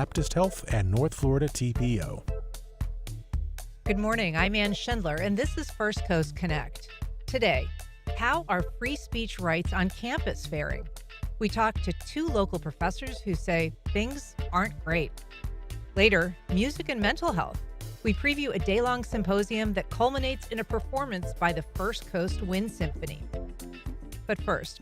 Baptist Health and North Florida TPO. Good morning. I'm Ann Schindler, and this is First Coast Connect. Today, how are free speech rights on campus faring? We talk to two local professors who say things aren't great. Later, music and mental health. We preview a day-long symposium that culminates in a performance by the First Coast Wind Symphony. But first,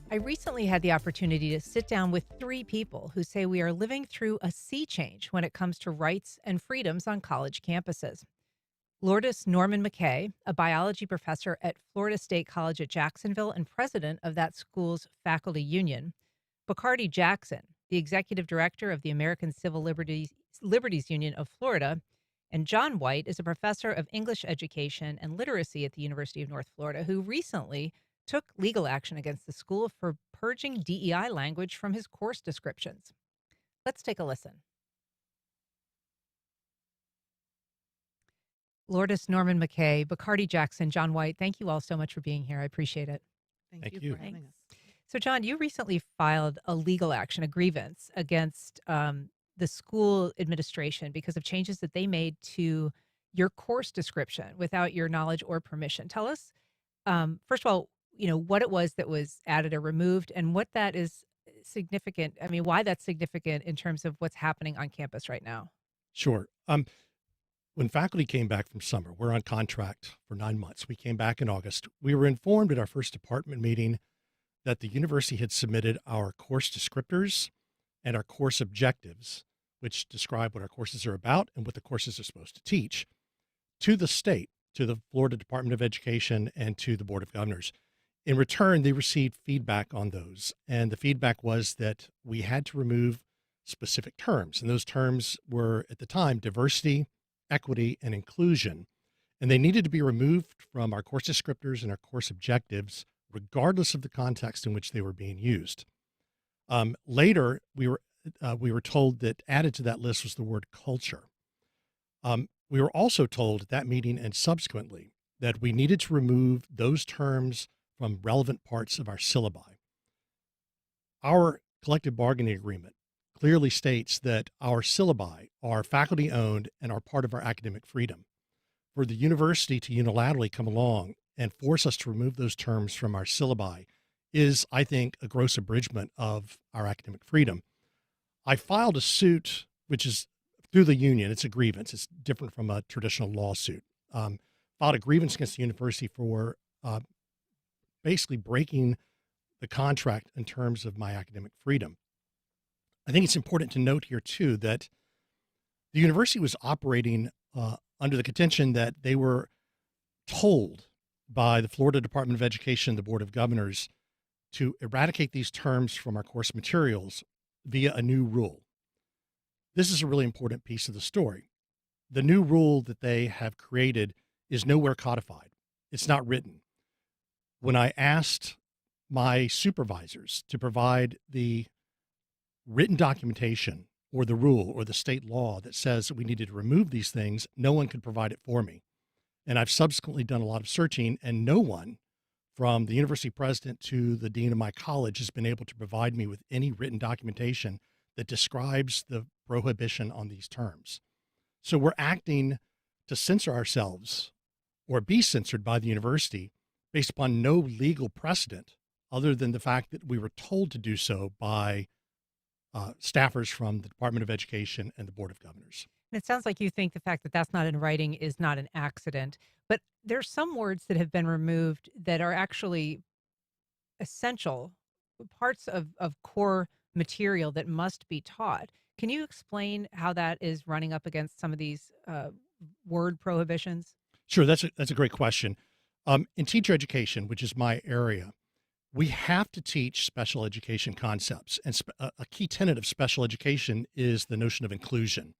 I recently had the opportunity to sit down with three people who say we are living through a sea change when it comes to rights and freedoms on college campuses. Lourdes Norman-McKay, a biology professor at Florida State College at Jacksonville and president of that school's faculty union. Bacardi Jackson, the executive director of the American Civil Liberties Union of Florida. And John White is a professor of English education and literacy at the University of North Florida, who recently took legal action against the school for purging DEI language from his course descriptions. Let's take a listen. Lourdes Norman-McKay, Bacardi Jackson, John White, thank you all so much for being here. I appreciate it. Thank you for having us. So, John, you recently filed a legal action, a grievance against the school administration because of changes that they made to your course description without your knowledge or permission. Tell us, first of all, what it was that was added or removed and what that is significant. I mean, why that's significant in terms of what's happening on campus right now. Sure. When faculty came back from summer, we're on contract for 9 months. We came back in August. We were informed at our first department meeting that the university had submitted our course descriptors and our course objectives, which describe what our courses are about and what the courses are supposed to teach, to the state, to the Florida Department of Education, and to the Board of Governors. In return, they received feedback on those, and the feedback was that we had to remove specific terms, and those terms were, at the time, diversity, equity, and inclusion, and they needed to be removed from our course descriptors and our course objectives, regardless of the context in which they were being used. Later, we were told that added to that list was the word culture. We were also told at that meeting and subsequently that we needed to remove those terms from relevant parts of our syllabi. Our collective bargaining agreement clearly states that our syllabi are faculty owned and are part of our academic freedom. For the university to unilaterally come along and force us to remove those terms from our syllabi is, I think, a gross abridgment of our academic freedom. I filed a suit, which is through the union. It's a grievance. It's different from a traditional lawsuit. Filed a grievance against the university for basically breaking the contract in terms of my academic freedom. I think it's important to note here, too, that the university was operating under the contention that they were told by the Florida Department of Education and the Board of Governors to eradicate these terms from our course materials via a new rule. This is a really important piece of the story. The new rule that they have created is nowhere codified. It's not written. When I asked my supervisors to provide the written documentation or the rule or the state law that says that we needed to remove these things, no one could provide it for me. And I've subsequently done a lot of searching, and no one from the university president to the dean of my college has been able to provide me with any written documentation that describes the prohibition on these terms. So we're acting to censor ourselves or be censored by the university based upon no legal precedent other than the fact that we were told to do so by staffers from the Department of Education and the Board of Governors. And it sounds like you think the fact that that's not in writing is not an accident, but there's some words that have been removed that are actually essential parts of core material that must be taught. Can you explain how that is running up against some of these word prohibitions? Sure, that's a great question. In teacher education, which is my area, we have to teach special education concepts. And a key tenet of special education is the notion of inclusion.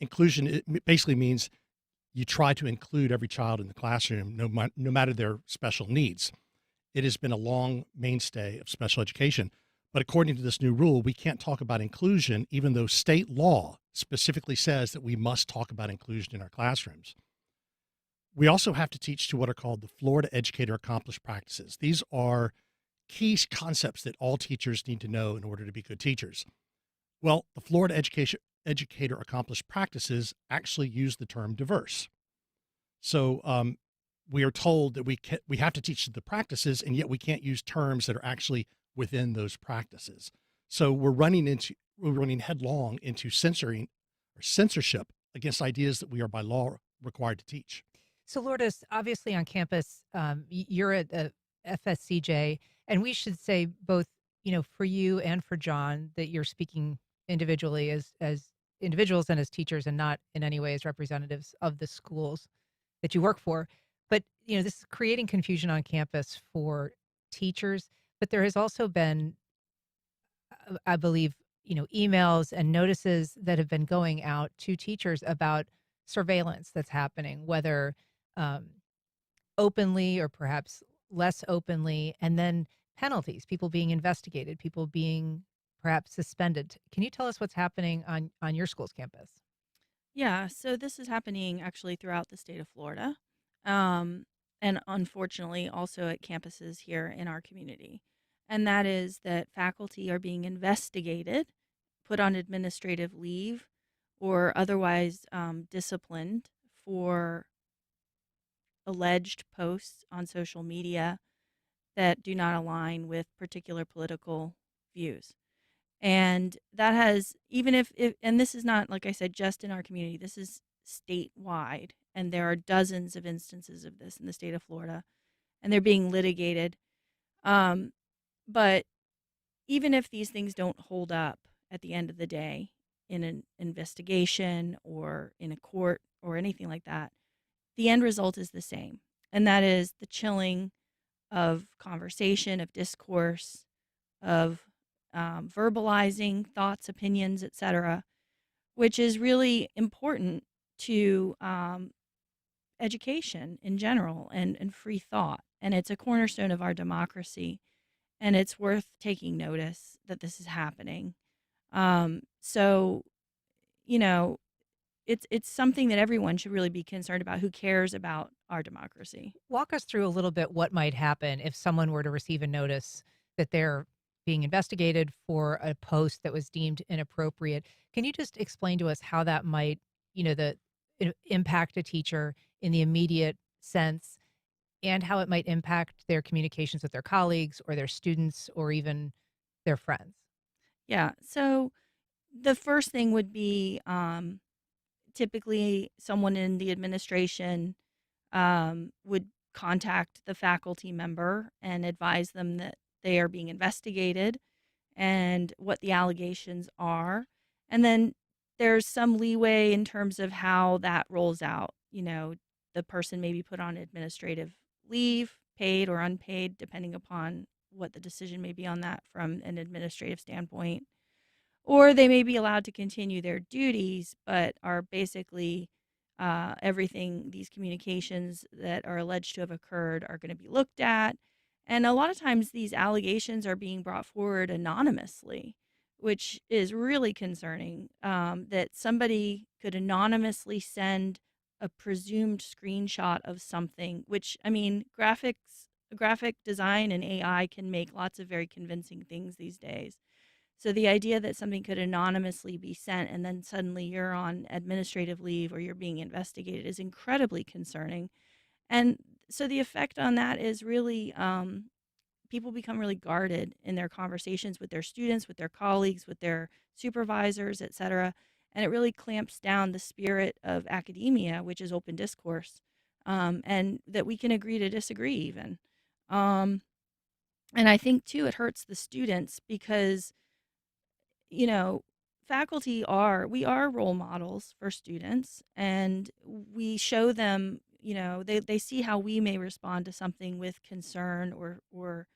Inclusion, it basically means you try to include every child in the classroom, no matter their special needs. It has been a long mainstay of special education. But according to this new rule, we can't talk about inclusion, even though state law specifically says that we must talk about inclusion in our classrooms. We also have to teach to what are called the Florida Educator Accomplished Practices. These are key concepts that all teachers need to know in order to be good teachers. Well, the Florida Educator Accomplished Practices actually use the term diverse. So we are told that we have to teach the practices, and yet we can't use terms that are actually within those practices. So we're running headlong into censoring or censorship against ideas that we are by law required to teach. So, Lourdes, obviously on campus, you're at the FSCJ, and we should say both, for you and for John, that you're speaking individually as individuals and as teachers, and not in any way as representatives of the schools that you work for. But this is creating confusion on campus for teachers. But there has also been, I believe, emails and notices that have been going out to teachers about surveillance that's happening, whether um, openly or perhaps less openly, and then penalties, people being investigated, people being perhaps suspended. Can you tell us what's happening on your school's campus? Yeah, so this is happening actually throughout the state of Florida, um, and unfortunately also at campuses here in our community. And that is that faculty are being investigated, put on administrative leave, or otherwise disciplined for alleged posts on social media that do not align with particular political views. And that has, even if and this is not, like I said, just in our community, this is statewide. And there are dozens of instances of this in the state of Florida, and they're being litigated. Um, but even if these things don't hold up at the end of the day in an investigation or in a court or anything like that, the end result is the same. And that is the chilling of conversation, of discourse, of verbalizing thoughts, opinions, etc., which is really important to education in general and free thought. And it's a cornerstone of our democracy. And it's worth taking notice that this is happening. So, you know, it's something that everyone should really be concerned about who cares about our democracy. Walk us through a little bit what might happen if someone were to receive a notice that they're being investigated for a post that was deemed inappropriate. Can you just explain to us how that might, impact a teacher in the immediate sense, and how it might impact their communications with their colleagues or their students or even their friends? Yeah. So the first thing would be typically someone in the administration would contact the faculty member and advise them that they are being investigated and what the allegations are. And then there's some leeway in terms of how that rolls out. The person may be put on administrative leave, paid or unpaid, depending upon what the decision may be on that from an administrative standpoint. Or they may be allowed to continue their duties, but are basically everything, these communications that are alleged to have occurred are going to be looked at. And a lot of times these allegations are being brought forward anonymously, which is really concerning, that somebody could anonymously send a presumed screenshot of something, which, I mean, graphic design and AI can make lots of very convincing things these days. So the idea that something could anonymously be sent and then suddenly you're on administrative leave or you're being investigated is incredibly concerning. And so the effect on that is really people become really guarded in their conversations with their students, with their colleagues, with their supervisors, et cetera. And it really clamps down the spirit of academia, which is open discourse, and that we can agree to disagree even. And I think, too, it hurts the students because you know, we are role models for students, and we show them, they see how we may respond to something with concern or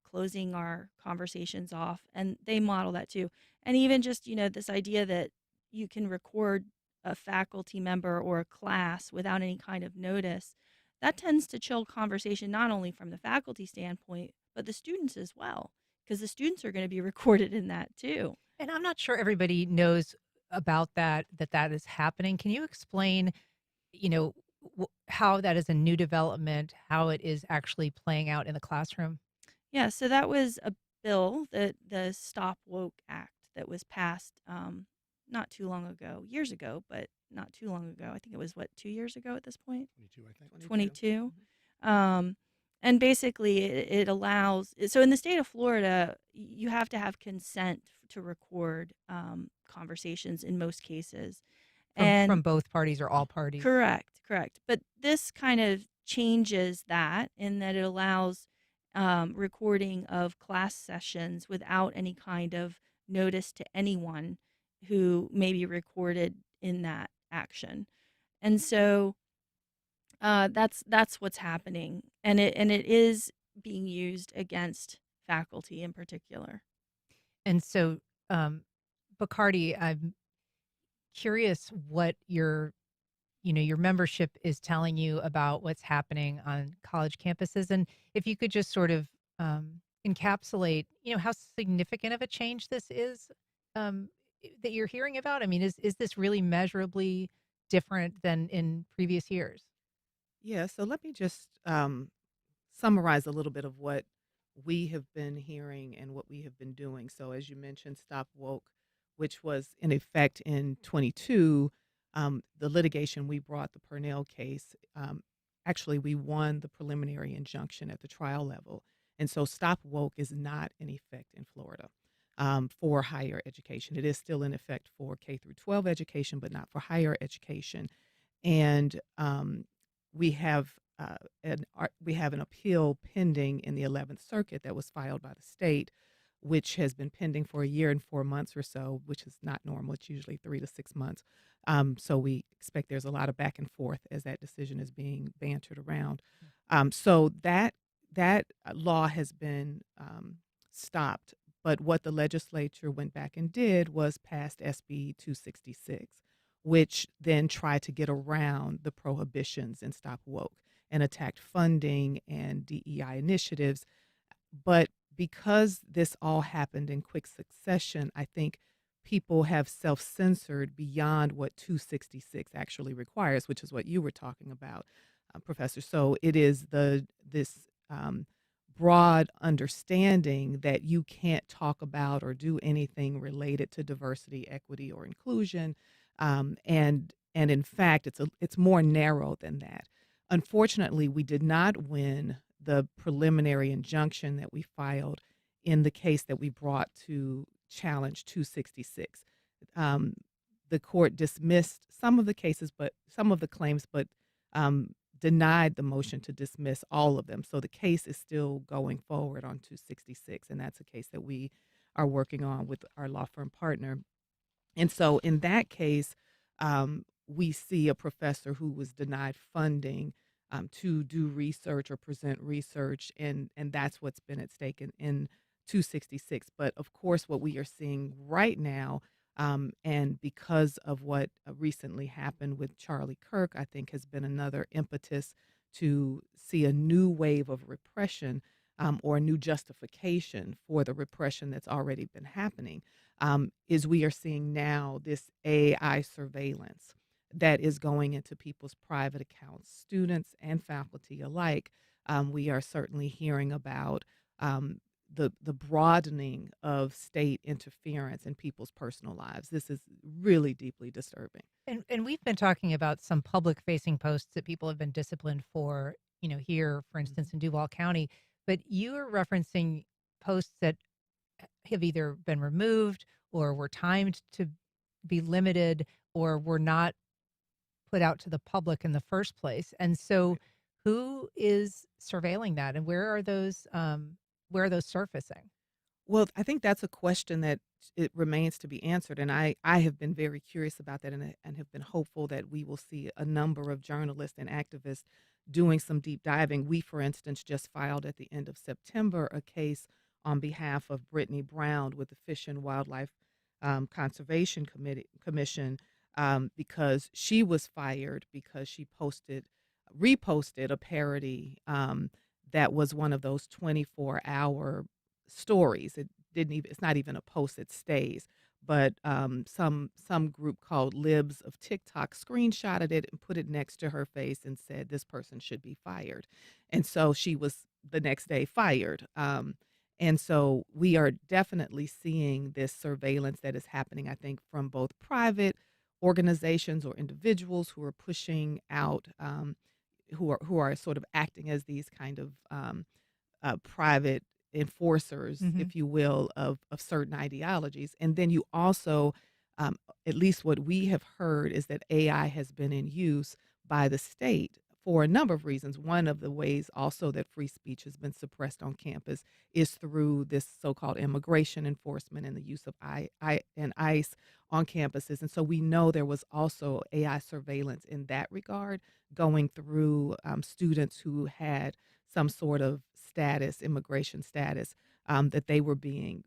closing our conversations off, and they model that too. And even just, this idea that you can record a faculty member or a class without any kind of notice, that tends to chill conversation not only from the faculty standpoint, but the students as well, because the students are going to be recorded in that too. And I'm not sure everybody knows about that is happening. Can you explain, how that is a new development, how it is actually playing out in the classroom? Yeah, so that was a bill, the Stop Woke Act, that was passed not too long ago, years ago, but not too long ago. I think it was, 2 years ago at this point? 22, I think. 22. And basically, it allows, so in the state of Florida, you have to have consent to record conversations in most cases. From And both parties or all parties? correct. But this kind of changes that in that it allows recording of class sessions without any kind of notice to anyone who may be recorded in that action. And so that's what's happening, and it is being used against faculty in particular. And so, Bacardi, I'm curious what your membership is telling you about what's happening on college campuses, and if you could just sort of encapsulate, how significant of a change this is that you're hearing about. I mean, is this really measurably different than in previous years? Yeah, so let me just summarize a little bit of what we have been hearing and what we have been doing. So, as you mentioned, Stop Woke, which was in effect in 22, the litigation we brought, the Purnell case, actually, we won the preliminary injunction at the trial level. And so, Stop Woke is not in effect in Florida for higher education. It is still in effect for K through 12 education, but not for higher education. And we have we have an appeal pending in the 11th Circuit that was filed by the state, which has been pending for a year and 4 months or so, which is not normal. It's usually 3 to 6 months. So we expect there's a lot of back and forth as that decision is being bantered around. So that law has been stopped. But what the legislature went back and did was passed SB 266, which then tried to get around the prohibitions in Stop Woke and attacked funding and DEI initiatives. But because this all happened in quick succession, I think people have self-censored beyond what 266 actually requires, which is what you were talking about, Professor. So it is this broad understanding that you can't talk about or do anything related to diversity, equity, or inclusion. And in fact, it's more narrow than that. Unfortunately, we did not win the preliminary injunction that we filed in the case that we brought to challenge 266. The court dismissed some of the cases, but some of the claims, but denied the motion to dismiss all of them. So the case is still going forward on 266, and that's a case that we are working on with our law firm partner. And so in that case, we see a professor who was denied funding to do research or present research, and that's what's been at stake in 266. But of course, what we are seeing right now, and because of what recently happened with Charlie Kirk, I think has been another impetus to see a new wave of repression or a new justification for the repression that's already been happening. Is we are seeing now this AI surveillance that is going into people's private accounts, students and faculty alike. We are certainly hearing about the broadening of state interference in people's personal lives. This is really deeply disturbing. And we've been talking about some public-facing posts that people have been disciplined for, here, for instance, in Duval County. But you are referencing posts that have either been removed or were timed to be limited or were not put out to the public in the first place. And so who is surveilling that, and where are those surfacing? Well, I think that's a question that it remains to be answered. And I have been very curious about that and have been hopeful that we will see a number of journalists and activists doing some deep diving. We, for instance, just filed at the end of September a case on behalf of Brittany Brown with the Fish and Wildlife Conservation Commission because she was fired because she reposted a parody that was one of those 24-hour stories. It's not even a post that stays, but some group called Libs of TikTok screenshotted it and put it next to her face and said this person should be fired. And so she was the next day fired. And so we are definitely seeing this surveillance that is happening, I think, from both private organizations or individuals who are pushing out, who are sort of acting as these kind of private enforcers, Hmm. if you will, of certain ideologies. And then you also, at least what we have heard, is that AI has been in use by the state for a number of reasons. One of the ways also that free speech has been suppressed on campus is through this so-called immigration enforcement and the use of ICE on campuses. And so we know there was also AI surveillance in that regard going through students who had some sort of status, immigration status, that they were being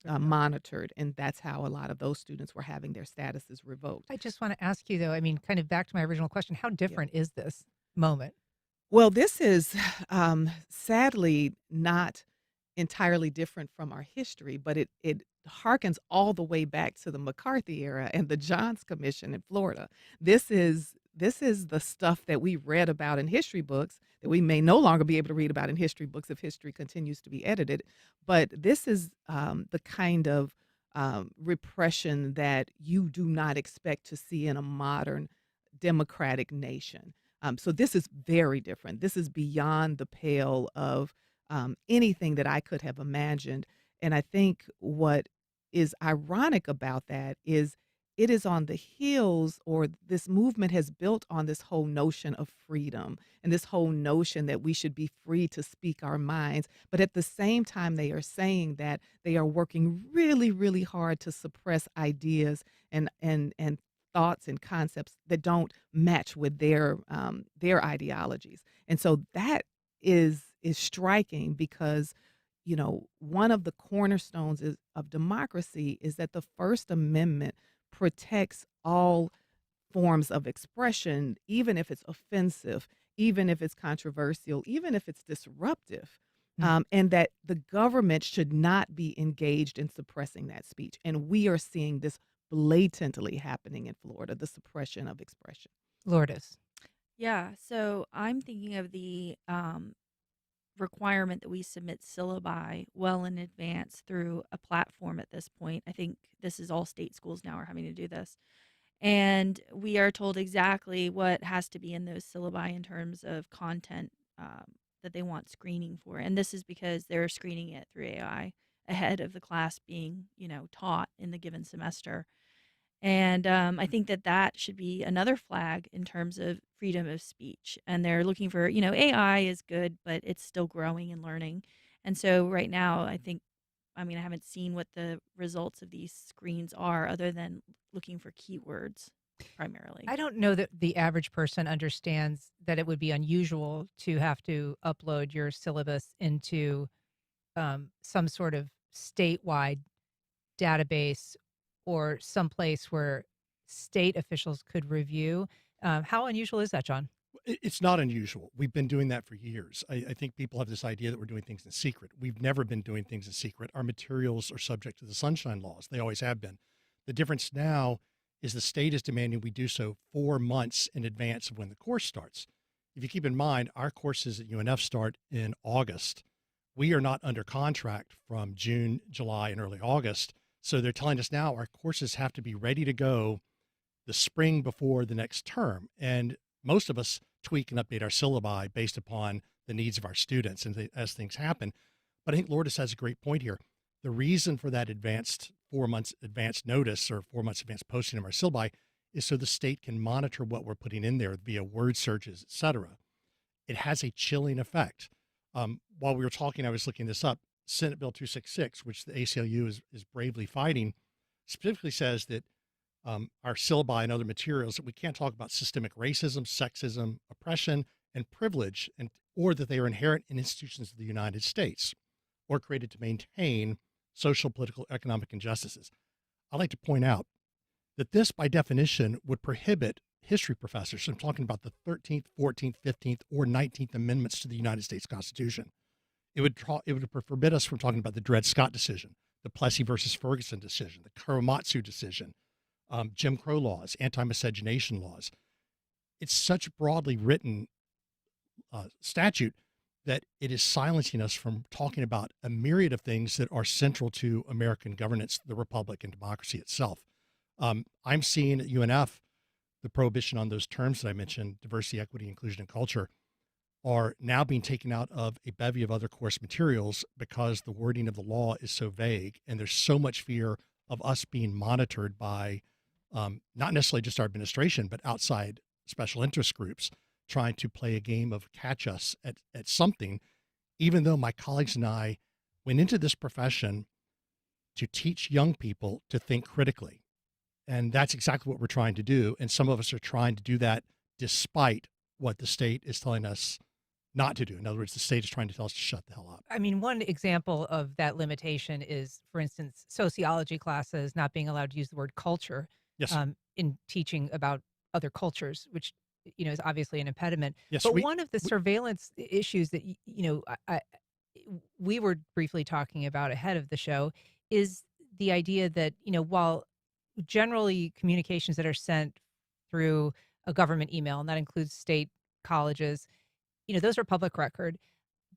monitored. And that's how a lot of those students were having their statuses revoked. I just want to ask you, though, I mean, kind of back to my original question, how Yeah. different is this moment? Well, this is sadly not entirely different from our history, but it harkens all the way back to the McCarthy era and the Johns Commission in Florida. This is the stuff that we read about in history books that we may no longer be able to read about in history books if history continues to be edited. But this is the kind of repression that you do not expect to see in a modern democratic nation. So this is very different. This is beyond the pale of anything that I could have imagined. And I think what is ironic about that is it is on the heels, or this movement has built on this whole notion of freedom and this whole notion that we should be free to speak our minds. But at the same time, they are saying that they are working really, really hard to suppress ideas and thoughts and concepts that don't match with their ideologies. And so that is striking because one of the cornerstones of democracy is that the First Amendment protects all forms of expression, even if it's offensive, even if it's controversial, even if it's disruptive, Mm. and that the government should not be engaged in suppressing that speech. And we are seeing this blatantly happening in Florida, the suppression of expression. Lourdes. Yeah, so I'm thinking of the requirement that we submit syllabi well in advance through a platform at this point. I think this is all state schools now are having to do this. And we are told exactly what has to be in those syllabi in terms of content that they want screening for. And this is because they're screening it through AI ahead of the class being, taught in the given semester. And I think that that should be another flag in terms of freedom of speech. And they're looking for, AI is good, but it's still growing and learning. And so right now, I haven't seen what the results of these screens are other than looking for keywords primarily. I don't know that the average person understands that it would be unusual to have to upload your syllabus into some sort of statewide database or someplace where state officials could review. How unusual is that, John? It's not unusual. We've been doing that for years. I think people have this idea that we're doing things in secret. We've never been doing things in secret. Our materials are subject to the sunshine laws. They always have been. The difference now is the state is demanding we do so 4 months in advance of when the course starts. If you keep in mind, our courses at UNF start in August. We are not under contract from June, July, and early August. So they're telling us now our courses have to be ready to go the spring before the next term. And most of us tweak and update our syllabi based upon the needs of our students as things happen. But I think Lourdes has a great point here. The reason for that advanced 4 months advanced notice or 4 months advanced posting of our syllabi is so the state can monitor what we're putting in there via word searches, et cetera. It has a chilling effect. While we were talking, I was looking this up. Senate Bill 266, which the ACLU is bravely fighting, specifically says that our syllabi and other materials that we can't talk about systemic racism, sexism, oppression, and privilege, or that they are inherent in institutions of the United States or created to maintain social, political, economic injustices. I'd like to point out that this, by definition, would prohibit history professors from talking about the 13th, 14th, 15th, or 19th Amendments to the United States Constitution. It would forbid us from talking about the Dred Scott decision, the Plessy versus Ferguson decision, the Kawamatsu decision, Jim Crow laws, anti-miscegenation laws. It's such broadly written statute that it is silencing us from talking about a myriad of things that are central to American governance, the republic, and democracy itself. I'm seeing at UNF the prohibition on those terms that I mentioned, diversity, equity, inclusion, and culture, are now being taken out of a bevy of other course materials because the wording of the law is so vague. And there's so much fear of us being monitored by not necessarily just our administration, but outside special interest groups trying to play a game of catch us at something, even though my colleagues and I went into this profession to teach young people to think critically. And that's exactly what we're trying to do. And some of us are trying to do that despite what the state is telling us not to do. In other words, the state is trying to tell us to shut the hell up. I mean, one example of that limitation is, for instance, sociology classes not being allowed to use the word culture Yes. in teaching about other cultures, which is obviously an impediment. Yes. But one of the surveillance issues that we were briefly talking about ahead of the show is the idea that while generally communications that are sent through a government email, and that includes state colleges, those are public record,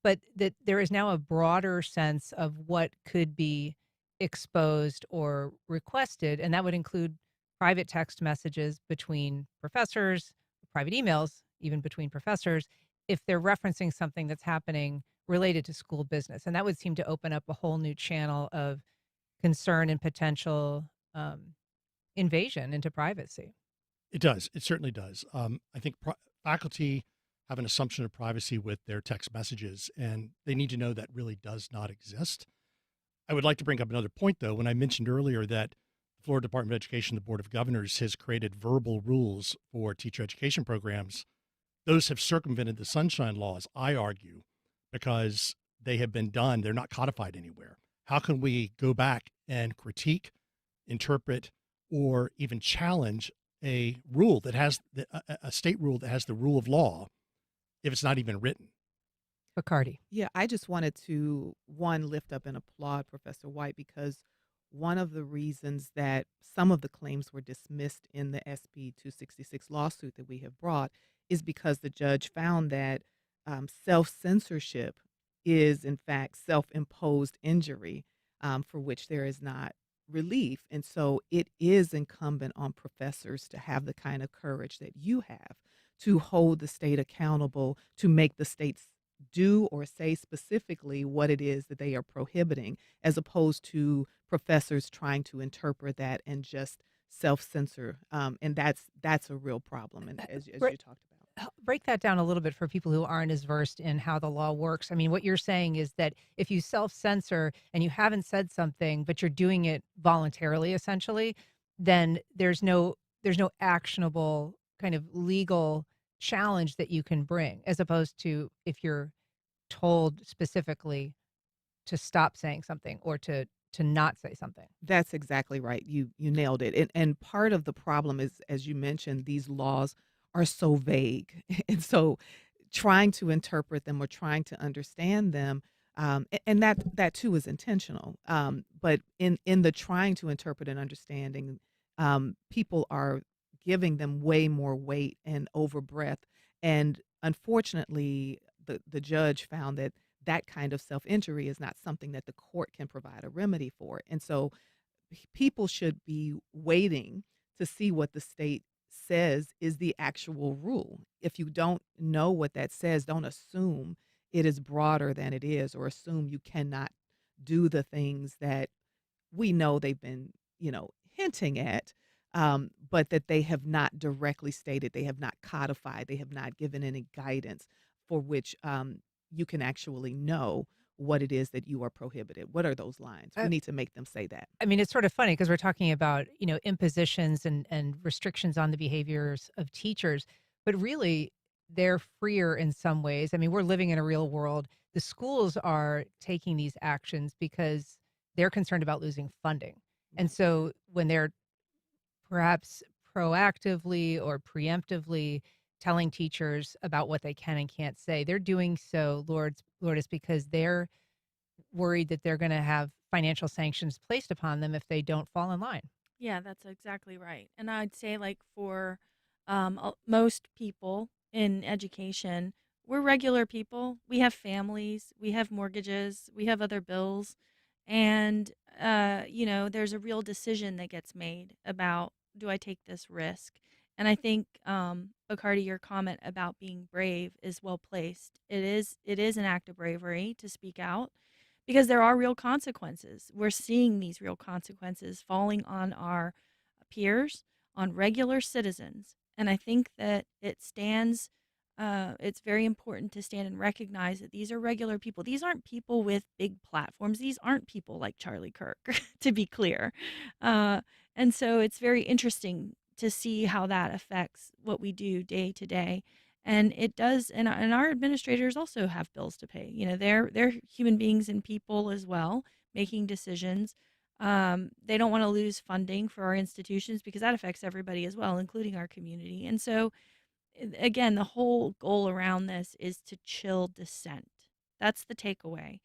but that there is now a broader sense of what could be exposed or requested, and that would include private text messages between professors, private emails, even between professors, if they're referencing something that's happening related to school business. And that would seem to open up a whole new channel of concern and potential invasion into privacy. It does. It certainly does. I think faculty have an assumption of privacy with their text messages, and they need to know that really does not exist. I would like to bring up another point, though. When I mentioned earlier that the Florida Department of Education, the Board of Governors, has created verbal rules for teacher education programs, those have circumvented the sunshine laws, I argue, because they have been done. They're not codified anywhere. How can we go back and critique, interpret, or even challenge a rule that has a state rule that has the rule of law if it's not even written? Bacardi. Yeah, I just wanted to, one, lift up and applaud Professor White, because one of the reasons that some of the claims were dismissed in the SB 266 lawsuit that we have brought is because the judge found that self-censorship is, in fact, self-imposed injury for which there is not relief. And so it is incumbent on professors to have the kind of courage that you have to hold the state accountable, to make the states do or say specifically what it is that they are prohibiting, as opposed to professors trying to interpret that and just self-censor. And that's a real problem, and as you talked about. Break that down a little bit for people who aren't as versed in how the law works. I mean, what you're saying is that if you self-censor and you haven't said something, but you're doing it voluntarily, essentially, then there's no actionable kind of legal challenge that you can bring, as opposed to if you're told specifically to stop saying something or to not say something. That's exactly right. You nailed it. And part of the problem is, as you mentioned, these laws are so vague. And so trying to interpret them or trying to understand them, and that too is intentional. But in the trying to interpret and understanding, people are giving them way more weight and overbreath. And unfortunately, the judge found that that kind of self-injury is not something that the court can provide a remedy for. And so people should be waiting to see what the state says is the actual rule. If you don't know what that says, don't assume it is broader than it is, or assume you cannot do the things that we know they've been, hinting at, but that they have not directly stated, they have not codified, they have not given any guidance for which you can actually know what it is that you are prohibited. What are those lines? We need to make them say that. I mean, it's sort of funny because we're talking about, impositions and restrictions on the behaviors of teachers, but really they're freer in some ways. I mean, we're living in a real world. The schools are taking these actions because they're concerned about losing funding. And so when they're perhaps proactively or preemptively telling teachers about what they can and can't say, they're doing so, Lourdes, because they're worried that they're going to have financial sanctions placed upon them if they don't fall in line. Yeah, that's exactly right. And I'd say, like, for most people in education, we're regular people. We have families, we have mortgages, we have other bills, and there's a real decision that gets made about, do I take this risk? And I think, Bacardi, your comment about being brave is well placed. It is an act of bravery to speak out because there are real consequences. We're seeing these real consequences falling on our peers, on regular citizens. And I think that it's very important to stand and recognize that these are regular people. These aren't people with big platforms. These aren't people like Charlie Kirk, to be clear. Uh, and so it's very interesting to see how that affects what we do day to day. And it does, and our administrators also have bills to pay. They're human beings and people as well, making decisions. They don't want to lose funding for our institutions because that affects everybody as well, including our community. And so, again, the whole goal around this is to chill dissent. That's the takeaway,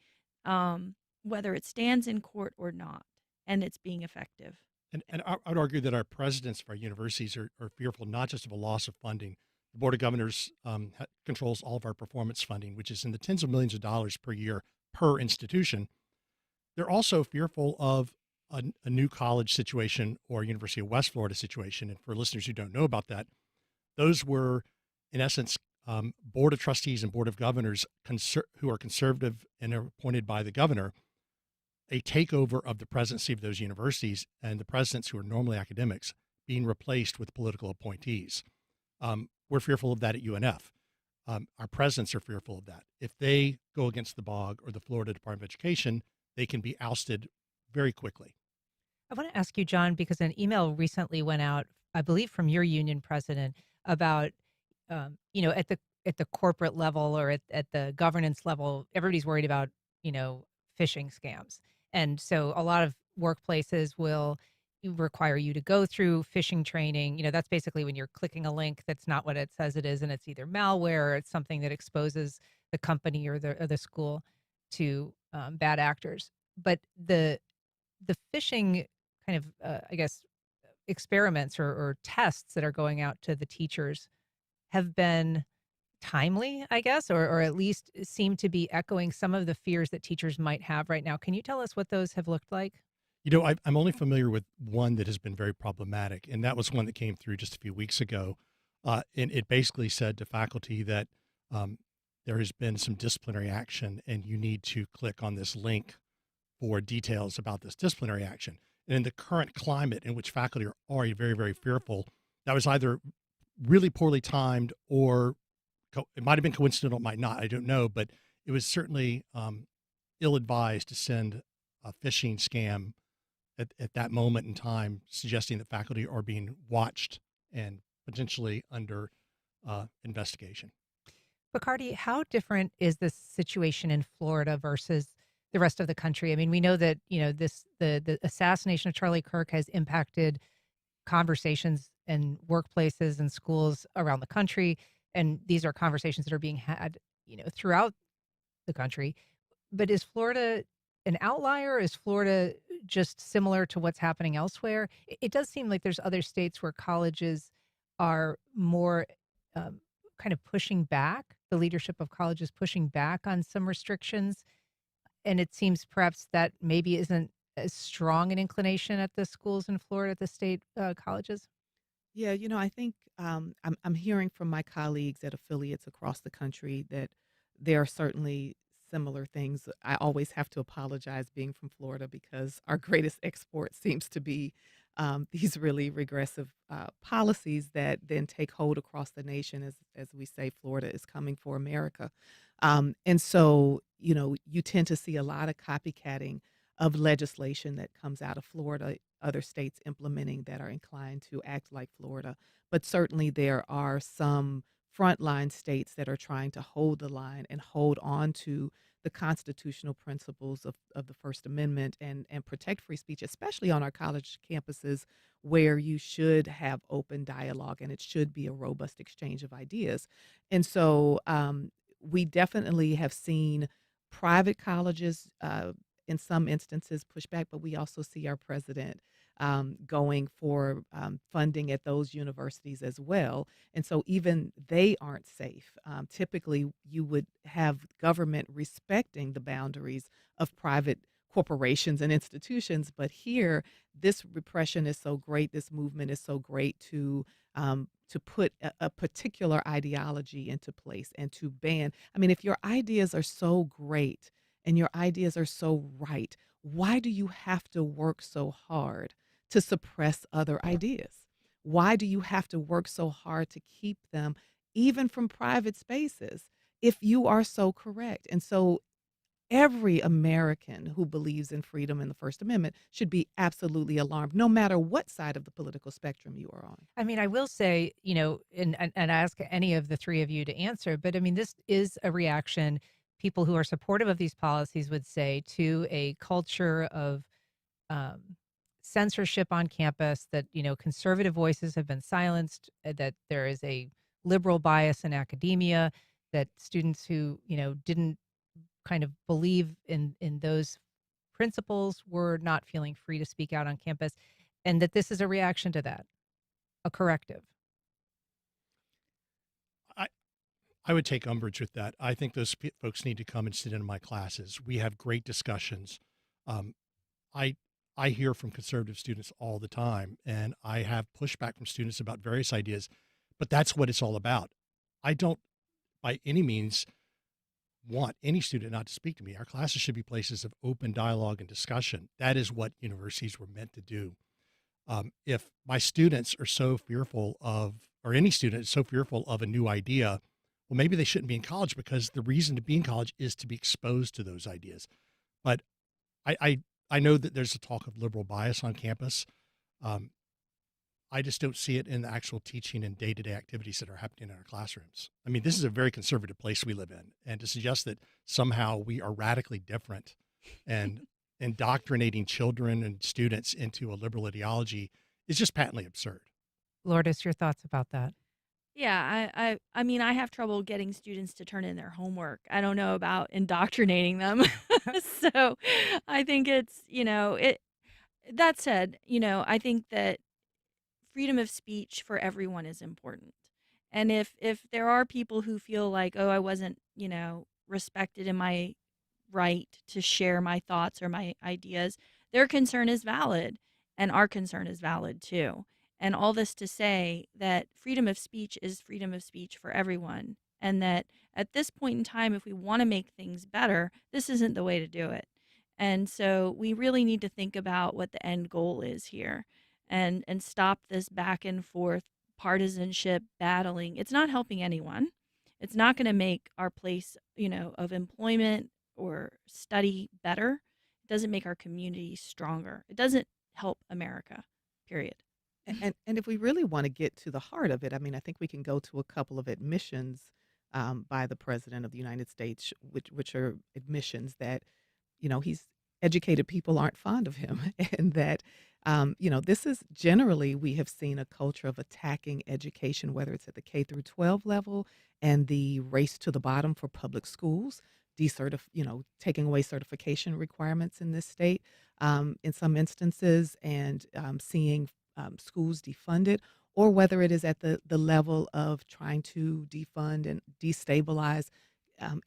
whether it stands in court or not, and it's being effective. And I would argue that our presidents of our universities are fearful not just of a loss of funding. The Board of Governors controls all of our performance funding, which is in the tens of millions of dollars per year per institution. They're also fearful of a new college situation or University of West Florida situation. And for listeners who don't know about that, those were, in essence, Board of Trustees and Board of Governors who are conservative and are appointed by the governor, a takeover of the presidency of those universities and the presidents who are normally academics being replaced with political appointees. We're fearful of that at UNF. Our presidents are fearful of that. If they go against the BOG or the Florida Department of Education, they can be ousted very quickly. I want to ask you, John, because an email recently went out, I believe, from your union president about, at the corporate level or at the governance level, everybody's worried about, phishing scams. And so a lot of workplaces will require you to go through phishing training. That's basically when you're clicking a link that's not what it says it is, and it's either malware or it's something that exposes the company or the school to bad actors. But the phishing kind of, I guess, experiments or tests that are going out to the teachers have been timely, I guess, or at least seem to be echoing some of the fears that teachers might have right now. Can you tell us what those have looked like? I'm only familiar with one that has been very problematic, and that was one that came through just a few weeks ago. And it basically said to faculty that there has been some disciplinary action, and you need to click on this link for details about this disciplinary action. And in the current climate in which faculty are already very, very fearful, that was either really poorly timed or it might have been coincidental, it might not, I don't know, but it was certainly ill-advised to send a phishing scam at that moment in time, suggesting that faculty are being watched and potentially under investigation. Bacardi, how different is this situation in Florida versus the rest of the country? I mean, we know that, the assassination of Charlie Kirk has impacted conversations in workplaces and schools around the country. And these are conversations that are being had, throughout the country. But is Florida an outlier? Is Florida just similar to what's happening elsewhere? It does seem like there's other states where colleges are more kind of pushing back. The leadership of colleges pushing back on some restrictions. And it seems perhaps that maybe isn't as strong an inclination at the schools in Florida, at the state colleges. Yeah, I think I'm hearing from my colleagues at affiliates across the country that there are certainly similar things. I always have to apologize being from Florida because our greatest export seems to be these really regressive policies that then take hold across the nation. As we say, Florida is coming for America. And so, you tend to see a lot of copycatting of legislation that comes out of Florida, other states implementing that are inclined to act like Florida. But certainly there are some frontline states that are trying to hold the line and hold on to the constitutional principles of the First Amendment and protect free speech, especially on our college campuses where you should have open dialogue and it should be a robust exchange of ideas. And so we definitely have seen private colleges in some instances push back, but we also see our president going for funding at those universities as well. And so even they aren't safe. Typically, you would have government respecting the boundaries of private corporations and institutions. But here, this repression is so great. This movement is so great to put a particular ideology into place and to ban. I mean, if your ideas are so great and your ideas are so right, why do you have to work so hard to suppress other ideas? Why do you have to work so hard to keep them even from private spaces if you are so correct? And so every American who believes in freedom and the First Amendment should be absolutely alarmed, no matter what side of the political spectrum you are on. I mean, I will say, and ask any of the three of you to answer, but I mean, this is a reaction people who are supportive of these policies would say to a culture of um, censorship on campus, that, conservative voices have been silenced, that there is a liberal bias in academia, that students who, didn't kind of believe in those principles were not feeling free to speak out on campus, and that this is a reaction to that, a corrective. I, I would take umbrage with that. I think those folks need to come and sit in my classes. We have great discussions. Um, I I hear from conservative students all the time, and I have pushback from students about various ideas, but that's what it's all about. I don't, by any means, want any student not to speak to me. Our classes should be places of open dialogue and discussion. That is what universities were meant to do. If my students are so fearful of, or any student is so fearful of a new idea, well, maybe they shouldn't be in college, because the reason to be in college is to be exposed to those ideas. But I know that there's a talk of liberal bias on campus. Um, I just don't see it in the actual teaching and day-to-day activities that are happening in our classrooms. I mean, this is a very conservative place we live in, and to suggest that somehow we are radically different and indoctrinating children and students into a liberal ideology is just patently absurd. Lourdes, your thoughts about that? Yeah, I mean, I have trouble getting students to turn in their homework. I don't know about indoctrinating them. So, I think it's, it that said, I think that freedom of speech for everyone is important. And if there are people who feel like, "Oh, I wasn't, respected in my right to share my thoughts or my ideas," their concern is valid, and our concern is valid too. And all this to say that freedom of speech is freedom of speech for everyone, and that at this point in time, if we want to make things better, this isn't the way to do it. And so we really need to think about what the end goal is here, and stop this back and forth partisanship battling. It's not helping anyone. It's not going to make our place, of employment or study better. It doesn't make our community stronger. It doesn't help America, period. And if we really want to get to the heart of it, I mean, I think we can go to a couple of admissions by the President of the United States, which are admissions that, he's educated people aren't fond of him, and that, this is generally, we have seen a culture of attacking education, whether it's at the K through 12 level and the race to the bottom for public schools, taking away certification requirements in this state in some instances, and seeing schools defunded, or whether it is at the level of trying to defund and destabilize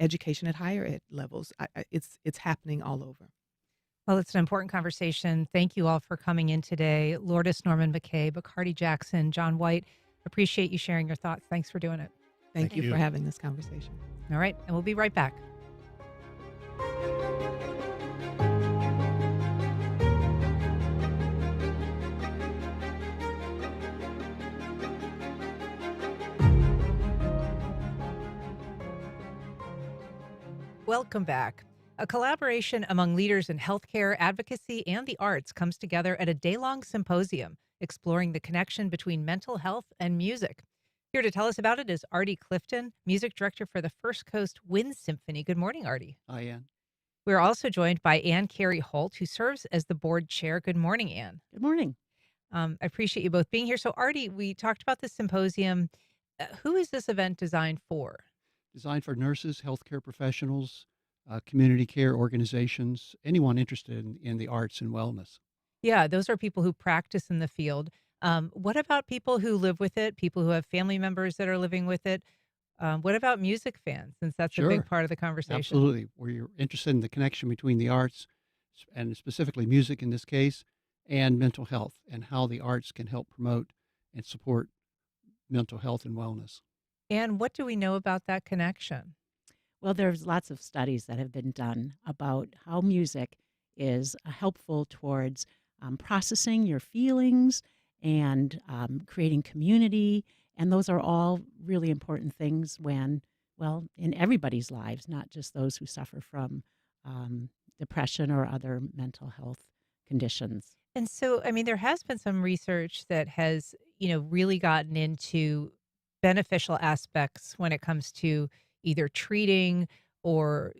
education at higher ed levels. It's happening all over. Well, it's an important conversation. Thank you all for coming in today. Lourdes Norman-McKay, Bacardi Jackson, John White. Appreciate you sharing your thoughts. Thanks for doing it. Thank Thank you you. for having this conversation. All right. And we'll be right back. Welcome back. A collaboration among leaders in healthcare, advocacy, and the arts comes together at a day-long symposium exploring the connection between mental health and music. Here to tell us about it is Artie Clifton, music director for the Coast Wind Symphony. Good morning, Artie. Hi, Ann. We're also joined by Carey Holt, who serves as the board chair. Good morning, Ann. Good morning. I appreciate you both being here. So, Artie, we talked about the symposium. Who is this event designed for? Designed for nurses, healthcare professionals, community care organizations, anyone interested in the arts and wellness. Yeah, those are people who practice in the field. What about people who live with it, people who have family members that are living with it? What about music fans, since that's a big Sure, part of the conversation? absolutely. Where you're interested in the connection between the arts, and specifically music in this case, and mental health, and how the arts can help promote and support mental health and wellness. And what do we know about that connection? Well, there's lots of studies that have been done about how music is helpful towards processing your feelings and creating community. And those are all really important things when, well, in everybody's lives, not just those who suffer from depression or other mental health conditions. And so, I mean, there has been some research that has, really gotten into beneficial aspects when it comes to either treating or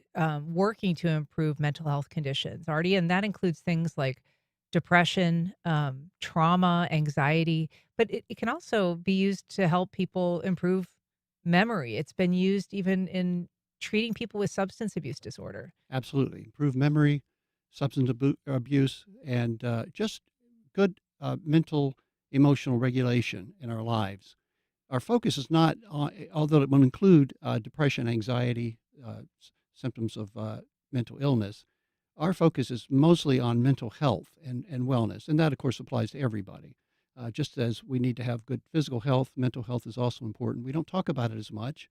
working to improve mental health conditions, Artie. And that includes things like depression, trauma, anxiety, but it can also be used to help people improve memory. It's been used even in treating people with substance abuse disorder. Absolutely. Improve memory, abuse, and just good mental, emotional regulation in our lives. Our focus is not, although it will include depression, anxiety, symptoms of mental illness, our focus is mostly on mental health and wellness. And that, of course, applies to everybody. Just as we need to have good physical health, mental health is also important. We don't talk about it as much,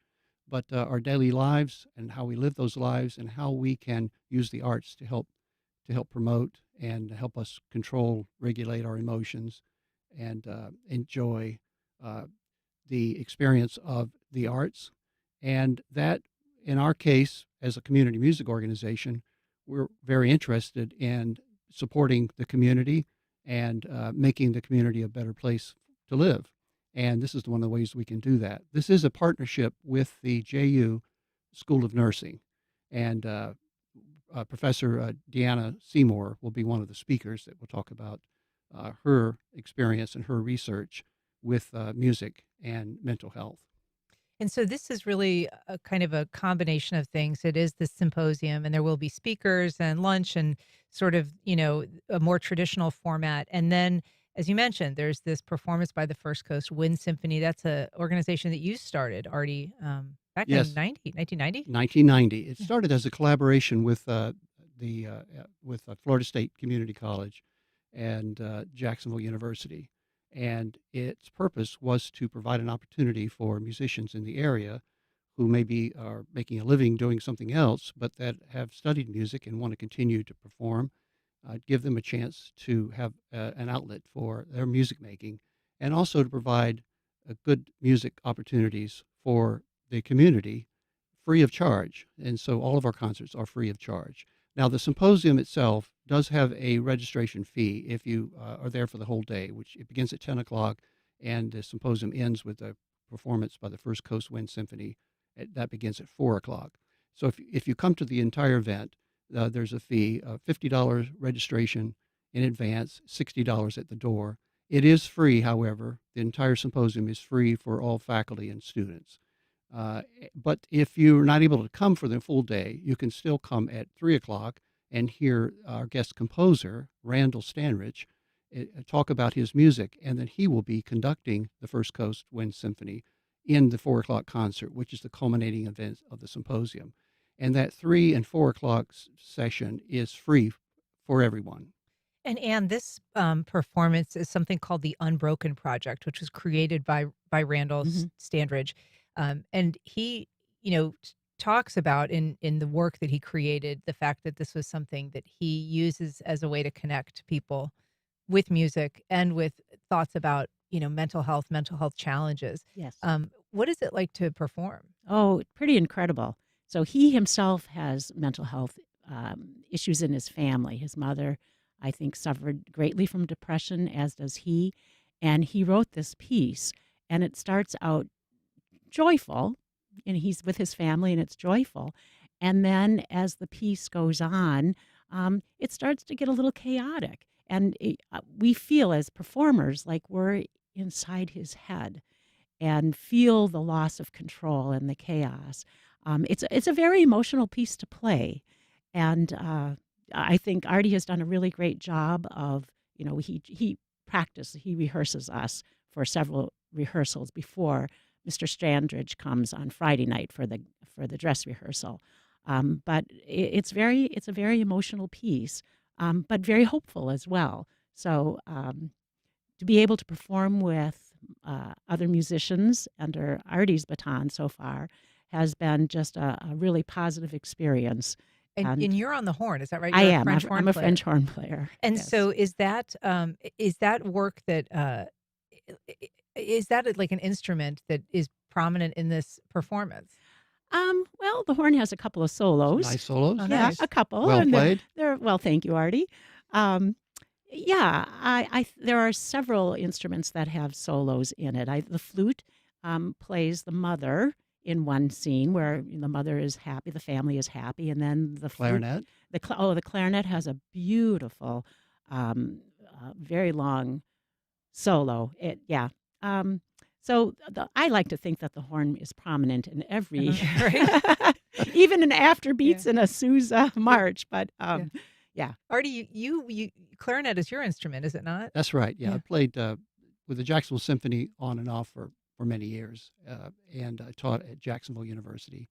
but our daily lives and how we live those lives and how we can use the arts to help promote and help us control, regulate our emotions, and enjoy the experience of the arts. And that, in our case, as a community music organization, we're very interested in supporting the community and making the community a better place to live. And this is one of the ways we can do that. This is a partnership with the JU School of Nursing. And Professor Deanna Seymour will be one of the speakers that will talk about her experience and her research with music and mental health. And so this is really a kind of a combination of things. It is the symposium, and there will be speakers and lunch and sort of, a more traditional format. And then, as you mentioned, there's this performance by the First Coast Wind Symphony. That's a organization that you started, Artie, back in Yes. 1990? 1990. It Yeah. started as a collaboration with Florida State Community College and Jacksonville University. And its purpose was to provide an opportunity for musicians in the area who maybe are making a living doing something else, but that have studied music and want to continue to perform, give them a chance to have an outlet for their music making, and also to provide good music opportunities for the community free of charge. And so all of our concerts are free of charge. Now, the symposium itself does have a registration fee if you are there for the whole day, which it begins at 10 o'clock, and the symposium ends with a performance by the First Coast Wind Symphony. That begins at 4 o'clock. So if you come to the entire event, there's a fee of $50 registration in advance, $60 at the door. It is free, however. The entire symposium is free for all faculty and students. But if you're not able to come for the full day, you can still come at 3 o'clock and hear our guest composer, Randall Standridge, talk about his music, and then he will be conducting the First Coast Wind Symphony in the 4 o'clock concert, which is the culminating event of the symposium. And that 3 and 4 o'clock session is free for everyone. And this performance is something called the Unbroken Project, which was created by Randall Standridge. And he, talks about in the work that he created, the fact that this was something that he uses as a way to connect people with music and with thoughts about, mental health challenges. Yes. What is it like to perform? Oh, pretty incredible. So he himself has mental health issues in his family. His mother, I think, suffered greatly from depression, as does he. And he wrote this piece, and it starts out joyful, and he's with his family, and it's joyful. And then as the piece goes on, it starts to get a little chaotic. And we feel as performers like we're inside his head and feel the loss of control and the chaos. It's a very emotional piece to play. And I think Artie has done a really great job of, he rehearses us for several rehearsals before Mr. Standridge comes on Friday night for the dress rehearsal. But it's a very emotional piece, but very hopeful as well. So to be able to perform with other musicians under Artie's baton so far has been just a really positive experience. And you're on the horn, is that right? I You're am. a French horn I'm a player. French horn player. And yes. so is that work that is that like an instrument that is prominent in this performance? Well, the horn has a couple of solos. Nice solos. Oh, Yeah, nice. a couple. Well and played. Well, thank you, Artie. I there are several instruments that have solos in it. The flute plays the mother in one scene where the mother is happy, the family is happy, and then the Clarinet. The clarinet has a beautiful, very long solo. I like to think that the horn is prominent in every, even in afterbeats in a Sousa march. But Artie, you clarinet is your instrument, is it not? That's right. Yeah, Yeah. I played with the Jacksonville Symphony on and off for many years, and I taught at Jacksonville University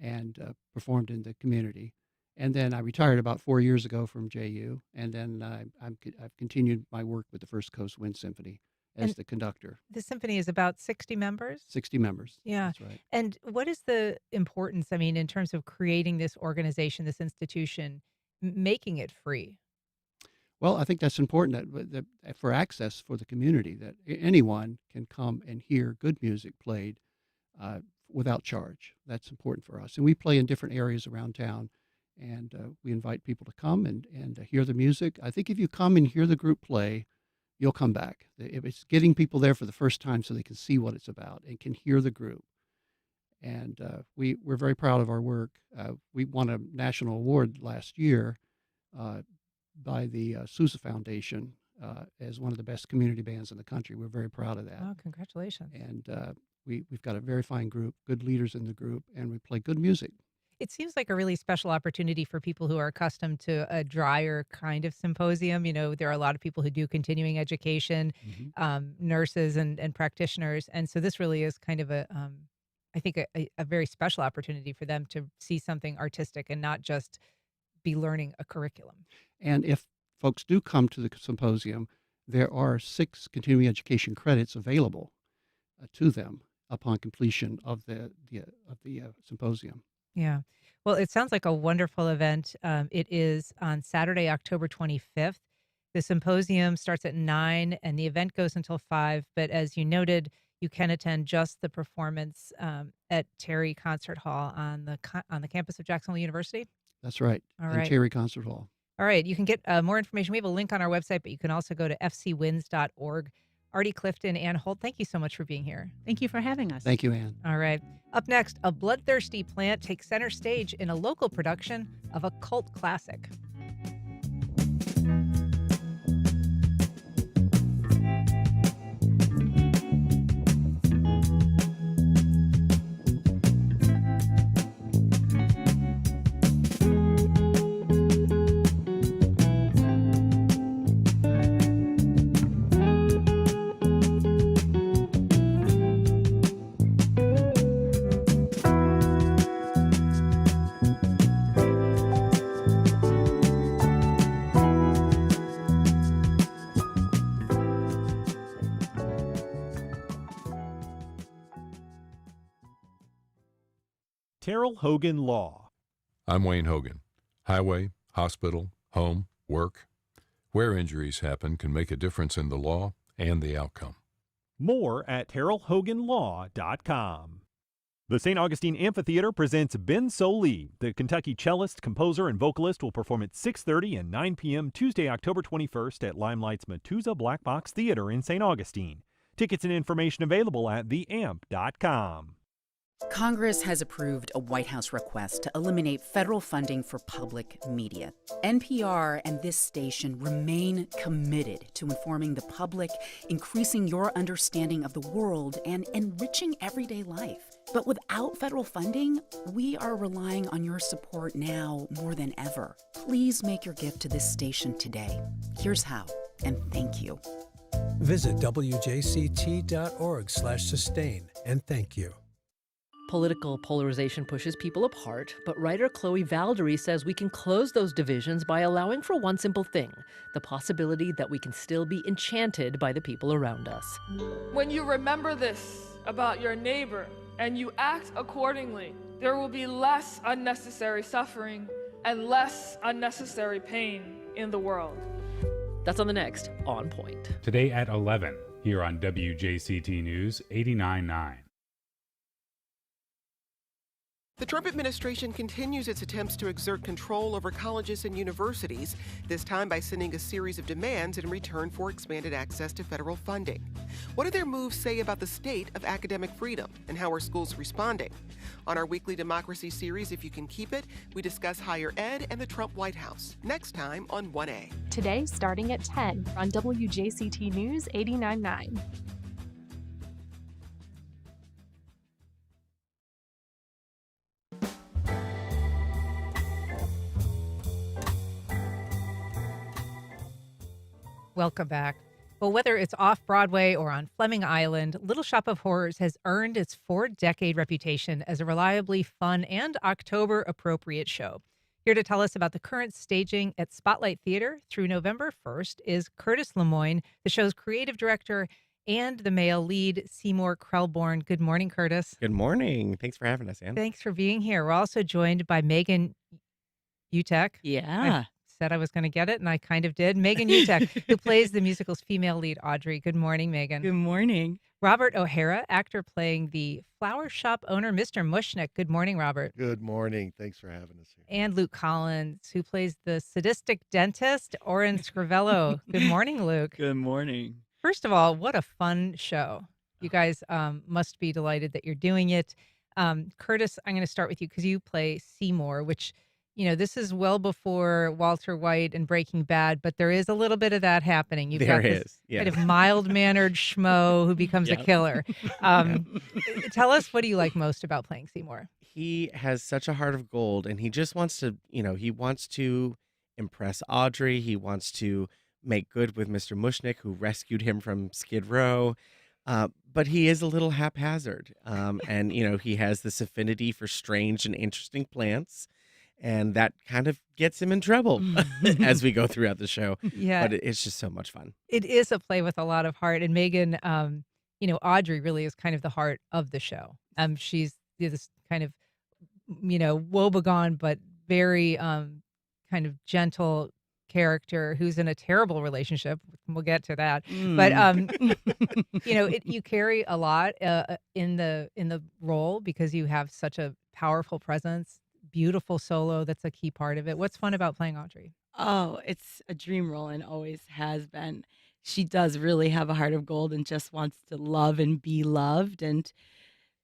and performed in the community. And then I retired about 4 years ago from JU, and then I've continued my work with the First Coast Wind Symphony as the conductor. The symphony is about 60 members. 60 members. Yeah. That's right. And what is the importance, in terms of creating this organization, this institution, making it free? Well, I think that's important that for access for the community, that anyone can come and hear good music played without charge. That's important for us. And we play in different areas around town, and we invite people to come and hear the music. I think if you come and hear the group play, you'll come back. If it's getting people there for the first time so they can see what it's about and can hear the group. And we're very proud of our work. We won a national award last year by the Sousa Foundation as one of the best community bands in the country. We're very proud of that. Oh, congratulations. And we've got a very fine group, good leaders in the group, and we play good music. It seems like a really special opportunity for people who are accustomed to a drier kind of symposium. There are a lot of people who do continuing education, nurses and practitioners. And so this really is kind of I think a very special opportunity for them to see something artistic and not just be learning a curriculum. And if folks do come to the symposium, there are 6 continuing education credits available to them upon completion of the symposium. Yeah. Well, it sounds like a wonderful event. It is on Saturday, October 25th. The symposium starts at 9 and the event goes until 5. But as you noted, you can attend just the performance at Terry Concert Hall on the campus of Jacksonville University. That's right. All in right. Terry Concert Hall. All right. You can get more information. We have a link on our website, but you can also go to fcwinds.org. Artie Clifton, Ann Holt, thank you so much for being here. Thank you for having us. Thank you, Ann. All right. Up next, a bloodthirsty plant takes center stage in a local production of a cult classic. Terrell Hogan Law. I'm Wayne Hogan. Highway, hospital, home, work. Where injuries happen can make a difference in the law and the outcome. More at TerrellHoganLaw.com. The St. Augustine Amphitheater presents Ben Sollee. The Kentucky cellist, composer, and vocalist will perform at 6:30 and 9 p.m. Tuesday, October 21st at Limelight's Matuza Black Box Theater in St. Augustine. Tickets and information available at theamp.com. Congress has approved a White House request to eliminate federal funding for public media. NPR and this station remain committed to informing the public, increasing your understanding of the world, and enriching everyday life. But without federal funding, we are relying on your support now more than ever. Please make your gift to this station today. Here's how. and thank you. Visit wjct.org/sustain and thank you. Political polarization pushes people apart, but writer Chloe Valdery says we can close those divisions by allowing for one simple thing, the possibility that we can still be enchanted by the people around us. When you remember this about your neighbor and you act accordingly, there will be less unnecessary suffering and less unnecessary pain in the world. That's on the next On Point. Today at 11, here on WJCT News 89.9. The Trump administration continues its attempts to exert control over colleges and universities, this time by sending a series of demands in return for expanded access to federal funding. What do their moves say about the state of academic freedom, and how are schools responding? On our weekly democracy series, If You Can Keep It, we discuss higher ed and the Trump White House, next time on 1A. Today, starting at 10 on WJCT News 89.9. Welcome back. Well, whether it's off Broadway or on Fleming Island, Little Shop of Horrors has earned its 4-decade reputation as a reliably fun and October-appropriate show. Here to tell us about the current staging at Spotlight Theater through November 1st is Curtis Lemoyne, the show's creative director, and the male lead, Seymour Krelborn. Good morning, Curtis. Good morning. Thanks for having us, Ann. Thanks for being here. We're also joined by Megan Utek. Yeah. I said I was going to get it, and I kind of did. Megan Utek, who plays the musical's female lead, Audrey. Good morning, Megan. Good morning. Robert O'Hara, actor playing the flower shop owner, Mr. Mushnick. Good morning, Robert. Good morning. Thanks for having us here. And Luke Collins, who plays the sadistic dentist, Oren Scrivello. Good morning, Luke. Good morning. First of all, what a fun show. You guys must be delighted that you're doing it. Curtis, I'm going to start with you because you play Seymour, which, you know, this is well before Walter White and Breaking Bad, but there is a little bit of that happening. You've got this kind of mild-mannered schmo who becomes a killer. Tell us, what do you like most about playing Seymour? He has such a heart of gold, and he just wants to, he wants to impress Audrey. He wants to make good with Mr. Mushnick, who rescued him from Skid Row. But he is a little haphazard. And, he has this affinity for strange and interesting plants. And that kind of gets him in trouble as we go throughout the show. Yeah. But it's just so much fun. It is a play with a lot of heart. And Megan, Audrey really is kind of the heart of the show. She's this kind of, woebegone, but very kind of gentle character who's in a terrible relationship. We'll get to that. But, you carry a lot in the role because you have such a powerful presence. Beautiful solo. That's a key part of it. What's fun about playing Audrey? Oh, it's a dream role and always has been. She does really have a heart of gold and just wants to love and be loved. And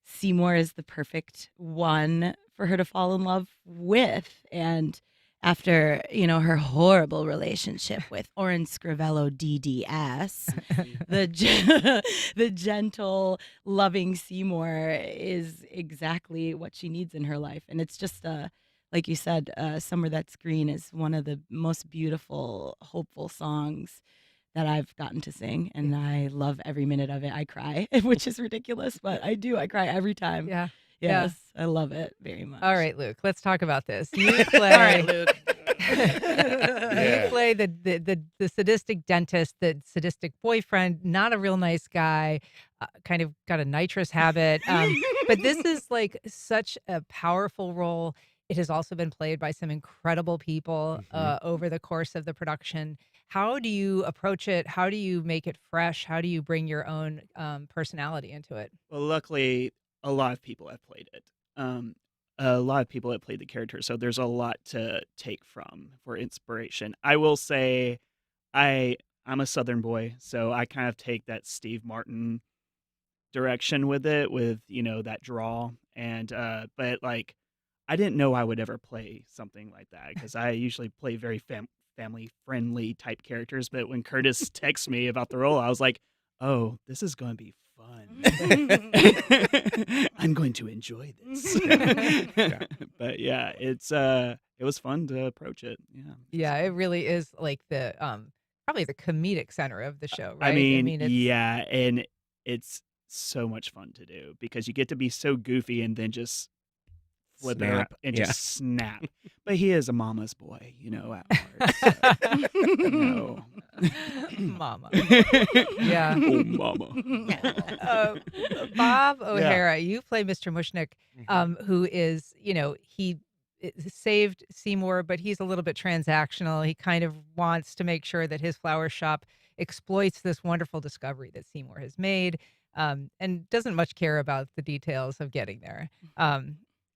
Seymour is the perfect one for her to fall in love with. And after, her horrible relationship with Oren Scrivello DDS, the gentle, loving Seymour is exactly what she needs in her life. And it's just, like you said, Summer That's Green is one of the most beautiful, hopeful songs that I've gotten to sing. And I love every minute of it. I cry, which is ridiculous, but I do. I cry every time. Yeah. Yes, I love it very much. All right, Luke, let's talk about this. You play, All right, Luke. You play the sadistic dentist, the sadistic boyfriend, not a real nice guy, kind of got a nitrous habit. But this is like such a powerful role. It has also been played by some incredible people over the course of the production. How do you approach it? How do you make it fresh? How do you bring your own personality into it? Well, luckily, a lot of people have played it. A lot of people have played the character, so there's a lot to take from for inspiration. I will say I'm a Southern boy, so I kind of take that Steve Martin direction with it, with, that drawl. And but like, I didn't know I would ever play something like that because I usually play very family-friendly type characters. But when Curtis texted me about the role, I was like, oh, this is going to be fun. I'm going to enjoy this. But yeah, it was fun to approach it. Yeah. Yeah, it really is like the probably the comedic center of the show, right? I mean, it's, yeah, and it's so much fun to do because you get to be so goofy and then just flip it around Snap. and Yeah. just snap. But he is a mama's boy, at heart. So, Mama. Yeah. Oh, mama. Bob O'Hara, you play Mr. Mushnick, who is, he saved Seymour, but he's a little bit transactional. He kind of wants to make sure that his flower shop exploits this wonderful discovery that Seymour has made, and doesn't much care about the details of getting there.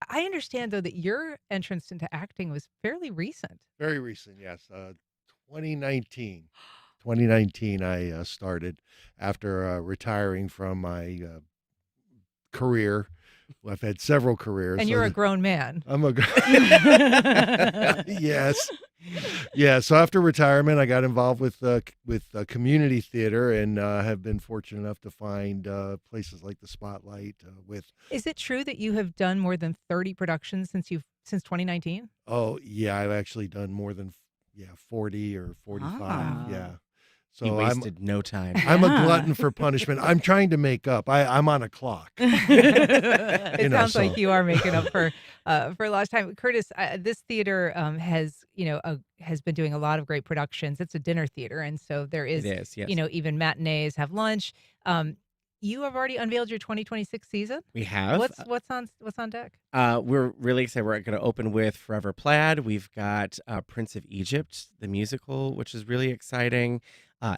I understand, though, that your entrance into acting was fairly recent. Very recent, yes. 2019. 2019, I started after retiring from my career. Well, I've had several careers. And you're a grown man. I'm a yes. Yeah, so after retirement, I got involved with community theater and have been fortunate enough to find places like the Spotlight with. Is it true that you have done more than 30 productions since 2019? Oh, yeah, I've actually done more than 40 or 45. Yeah. So He wasted no time. I'm a glutton for punishment. I'm trying to make up. I'm on a clock. It sounds like you are making up for lost time. Curtis, this theater has been doing a lot of great productions. It's a dinner theater, and so there is, It is, yes. even matinees, have lunch. You have already unveiled your 2026 season. We have. What's on deck? We're really excited. We're going to open with Forever Plaid. We've got Prince of Egypt, the musical, which is really exciting.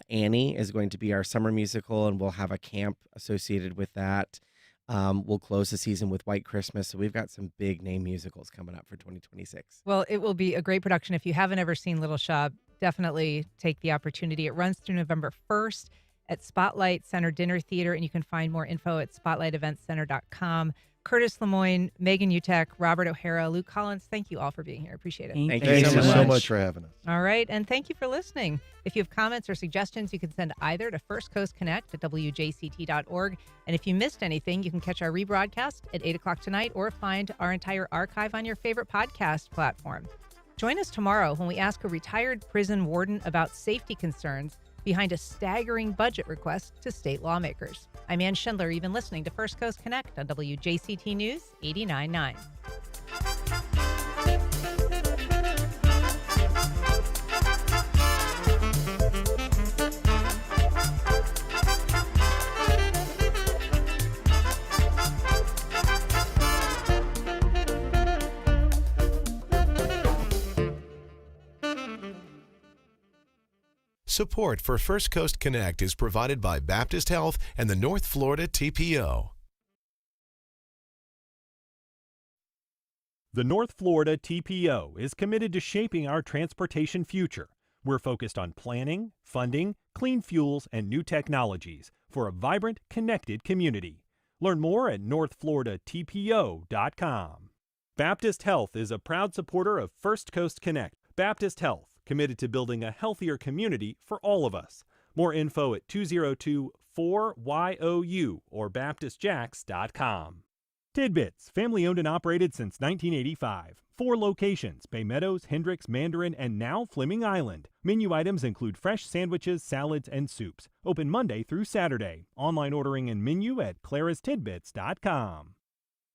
Annie is going to be our summer musical, and we'll have a camp associated with that. We'll close the season with White Christmas. So we've got some big name musicals coming up for 2026. Well, it will be a great production. If you haven't ever seen Little Shop, definitely take the opportunity. It runs through November 1st at Spotlight Center Dinner Theater, and you can find more info at spotlighteventcenter.com. Curtis Lemoyne, Megan Utek, Robert O'Hara, Luke Collins, thank you all for being here. Appreciate it. Thank you so much for having us. All right, and thank you for listening. If you have comments or suggestions, you can send either to First Coast Connect at WJCT.org. And if you missed anything, you can catch our rebroadcast at 8 o'clock tonight or find our entire archive on your favorite podcast platform. Join us tomorrow when we ask a retired prison warden about safety concerns behind a staggering budget request to state lawmakers. I'm Ann Schindler. You've been listening to First Coast Connect on WJCT News 89.9. Support for First Coast Connect is provided by Baptist Health and the North Florida TPO. The North Florida TPO is committed to shaping our transportation future. We're focused on planning, funding, clean fuels, and new technologies for a vibrant, connected community. Learn more at northfloridatpo.com. Baptist Health is a proud supporter of First Coast Connect. Baptist Health, committed to building a healthier community for all of us. More info at 202-4YOU or baptistjacks.com. Tidbits, family owned and operated since 1985. 4 locations, Bay Meadows, Hendricks, Mandarin, and now Fleming Island. Menu items include fresh sandwiches, salads, and soups. Open Monday through Saturday. Online ordering and menu at clarastidbits.com.